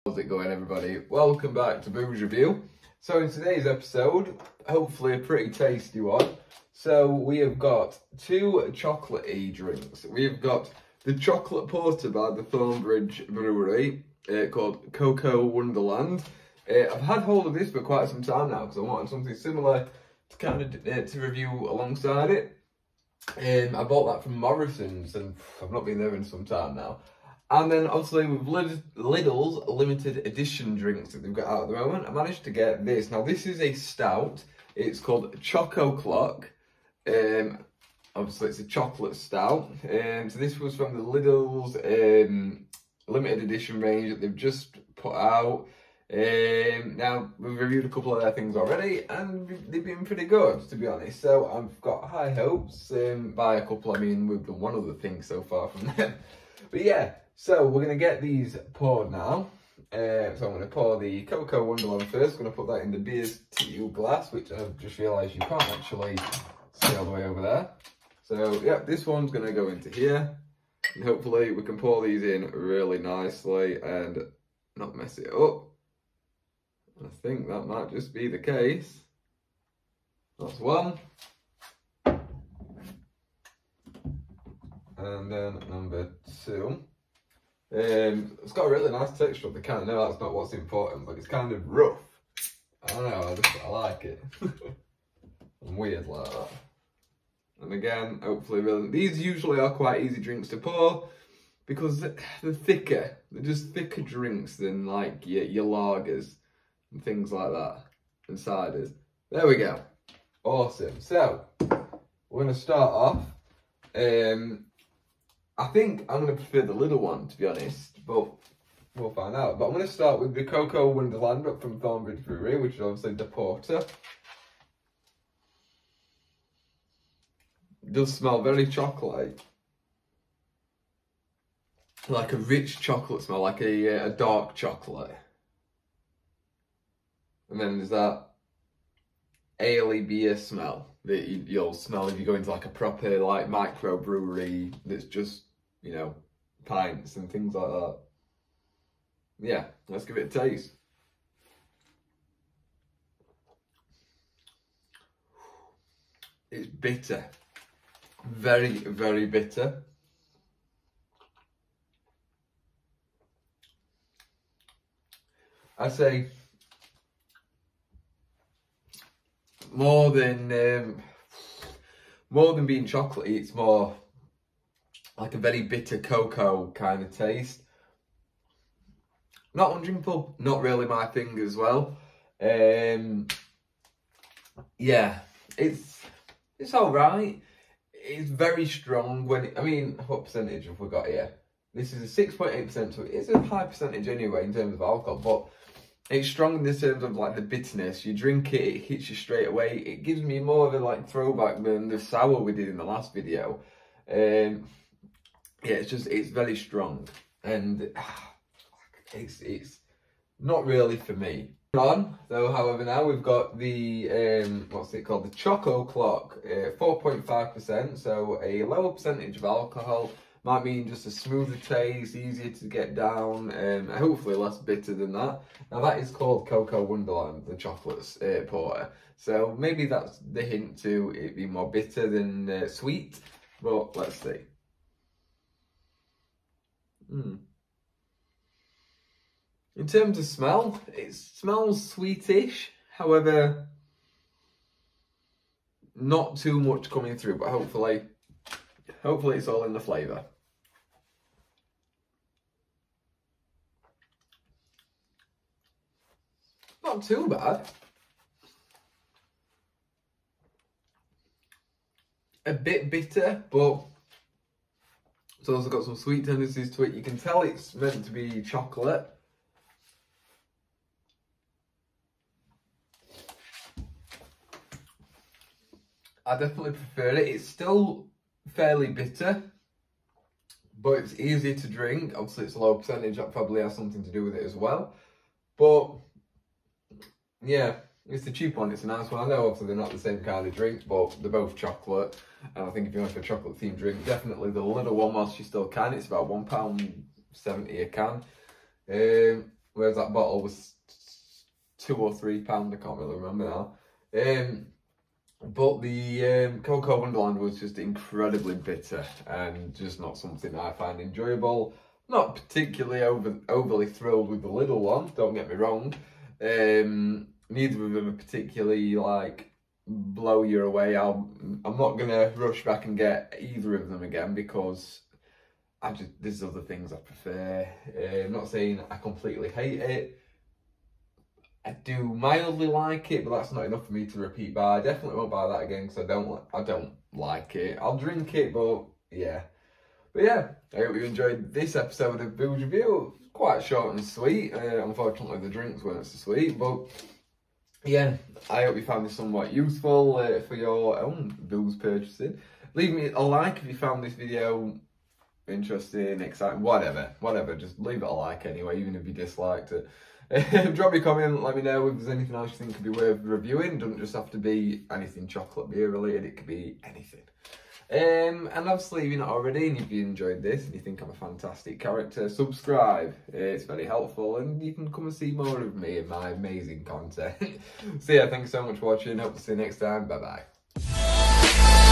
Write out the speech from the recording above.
How's it going, everybody? Welcome back to Booze Review. So in today's episode, hopefully a pretty tasty one. So we have got two chocolatey drinks. We've got the chocolate porter by the Thornbridge Brewery called Cocoa Wonderland. I've had hold of this for quite some time now because I wanted something similar to kind of to review alongside it. I bought that from Morrison's and I've not been there in some time now. And then obviously with Lidl's limited edition drinks that they've got out at the moment, I managed to get this. Now this is a stout. It's called Choco Clock. Obviously it's a chocolate stout. So this was from the Lidl's limited edition range that they've just put out. Now we've reviewed a couple of their things already and they've been pretty good, to be honest. So I've got high hopes. By a couple I mean we've done one other thing so far from them. But yeah, so we're going to get these poured now. So I'm going to pour the Cocoa Wonderland first. I'm going to put that in the beer's tea glass, which I've just realised you can't actually see all the way over there. So yeah, this one's going to go into here. And hopefully we can pour these in really nicely and not mess it up. I think that might just be the case. That's one. And then number two. It's got a really nice texture of the can. I know that's not what's important, but it's kind of rough. I don't know, I like it. I'm weird like that. And again, hopefully these usually are quite easy drinks to pour because they're thicker. They're just thicker drinks than like your lagers and things like that, and ciders. There we go. Awesome. So, we're going to start off. I think I'm going to prefer the little one, to be honest, but we'll find out. But I'm going to start with the Cocoa Wonderland from Thornbridge Brewery, which is obviously the porter. It does smell very chocolatey. Like a rich chocolate smell, like a dark chocolate. And then there's that ale-y beer smell that you'll smell if you go into like a proper like micro brewery that's just, you know, pints and things like that. Yeah, let's give it a taste. It's bitter. Very, very bitter. I say more than being chocolatey, it's more like a very bitter cocoa kind of taste. Not undrinkable, not really my thing as well. Yeah, it's all right. It's very strong when I mean, what percentage have we got here? This is a 6.8%, so it's a high percentage anyway in terms of alcohol, but it's strong in the terms of like the bitterness. You drink it, it hits you straight away. It gives me more of a like throwback than the sour we did in the last video. Yeah, it's very strong and it's not really for me. So, however, now we've got the what's it called? The Choco Clock, 4.5%. So a lower percentage of alcohol. Might mean just a smoother taste, easier to get down, hopefully less bitter than that. Now that is called Cocoa Wonderland, the chocolate porter. So maybe that's the hint to it being more bitter than sweet, but let's see. In terms of smell, it smells sweetish, however, not too much coming through, but hopefully it's all in the flavour. Not too bad. A bit bitter, but it's also got some sweet tendencies to it. You can tell it's meant to be chocolate. I definitely prefer it. It's still fairly bitter, but it's easy to drink. Obviously it's a low percentage, that probably has something to do with it as well. But yeah, it's a cheap one, it's a nice one. I know obviously they're not the same kind of drink, but they're both chocolate. And I think if you want a chocolate themed drink, definitely the little one whilst you still can. It's about £1.70 a can. whereas that bottle was £2 or £3, I can't really remember now. But the Cocoa Wonderland was just incredibly bitter and just not something I find enjoyable. Not particularly overly thrilled with the Lidl one, don't get me wrong. Neither of them are particularly like blow you away. I'm not gonna rush back and get either of them again because there's other things I prefer. I'm not saying I completely hate it. I do mildly like it, but that's not enough for me to repeat buy. I definitely won't buy that again because I don't like it. I'll drink it, but yeah. But yeah, I hope you enjoyed this episode of Booze Review. Quite short and sweet. Unfortunately, the drinks weren't so sweet, but yeah, I hope you found this somewhat useful for your own booze purchasing. Leave me a like if you found this video interesting, exciting, whatever. Just leave it a like anyway, even if you disliked it. Drop me a comment, let me know if there's anything else you think could be worth reviewing. It doesn't just have to be anything chocolate beer related, it could be anything. And obviously, if you're not already, and if you enjoyed this and you think I'm a fantastic character, subscribe. It's very helpful, and you can come and see more of me and my amazing content. So yeah, thanks so much for watching. Hope to see you next time. Bye bye.